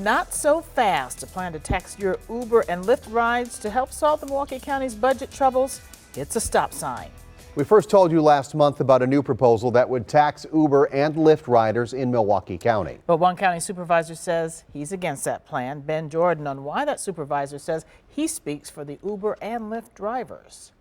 not so fast. A plan to tax your Uber and Lyft rides to help solve the Milwaukee County's budget troubles hits a stop sign. We first told you last month about a new proposal that would tax Uber and Lyft riders in Milwaukee County. But one county supervisor says he's against that plan. Ben Jordan on why that supervisor says he speaks for the Uber and Lyft drivers.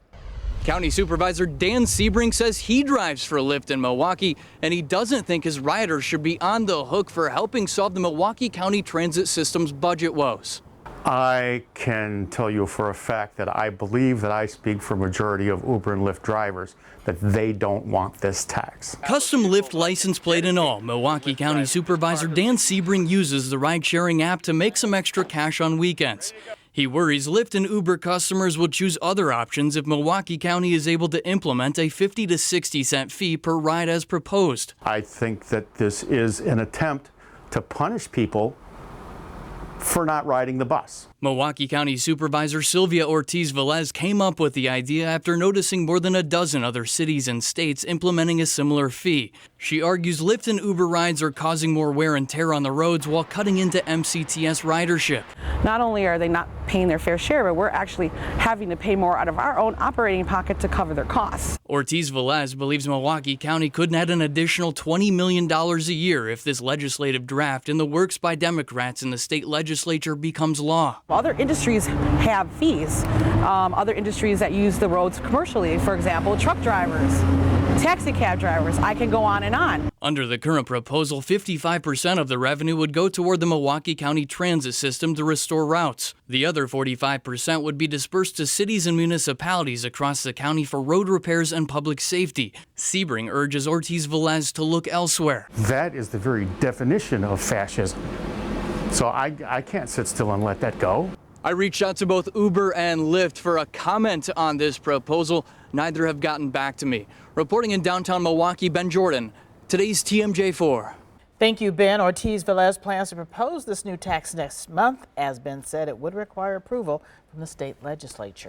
County Supervisor Dan Sebring says he drives for Lyft in Milwaukee, and he doesn't think his riders should be on the hook for helping solve the Milwaukee County transit system's budget woes. I can tell you for a fact that I believe that I speak for a majority of Uber and Lyft drivers, that they don't want this tax. Custom Lyft license plate and all, Milwaukee County Supervisor Dan Sebring uses the ride-sharing app to make some extra cash on weekends. He worries Lyft and Uber customers will choose other options if Milwaukee County is able to implement a 50 to 60 cent fee per ride as proposed. I think that this is an attempt to punish people for not riding the bus. Milwaukee County Supervisor Sylvia Ortiz-Velez came up with the idea after noticing more than a dozen other cities and states implementing a similar fee. She argues Lyft and Uber rides are causing more wear and tear on the roads while cutting into MCTS ridership. Not only are they not paying their fair share, but we're actually having to pay more out of our own operating pocket to cover their costs. Ortiz-Velez believes Milwaukee County could net an additional $20 million a year if this legislative draft in the works by Democrats in the state legislature becomes law. Other industries have fees. Other industries that use the roads commercially, for example, truck drivers, taxi cab drivers, I can go on and on. Under the current proposal, 55% of the revenue would go toward the Milwaukee County transit system to restore routes. The other 45% would be dispersed to cities and municipalities across the county for road repairs and public safety. Sebring urges Ortiz-Velez to look elsewhere. That is the very definition of fascism. So I can't sit still and let that go. I reached out to both Uber and Lyft for a comment on this proposal. Neither have gotten back to me. Reporting in downtown Milwaukee, Ben Jordan, today's TMJ4. Thank you, Ben. Ortiz-Velez plans to propose this new tax next month. As Ben said, it would require approval from the state legislature.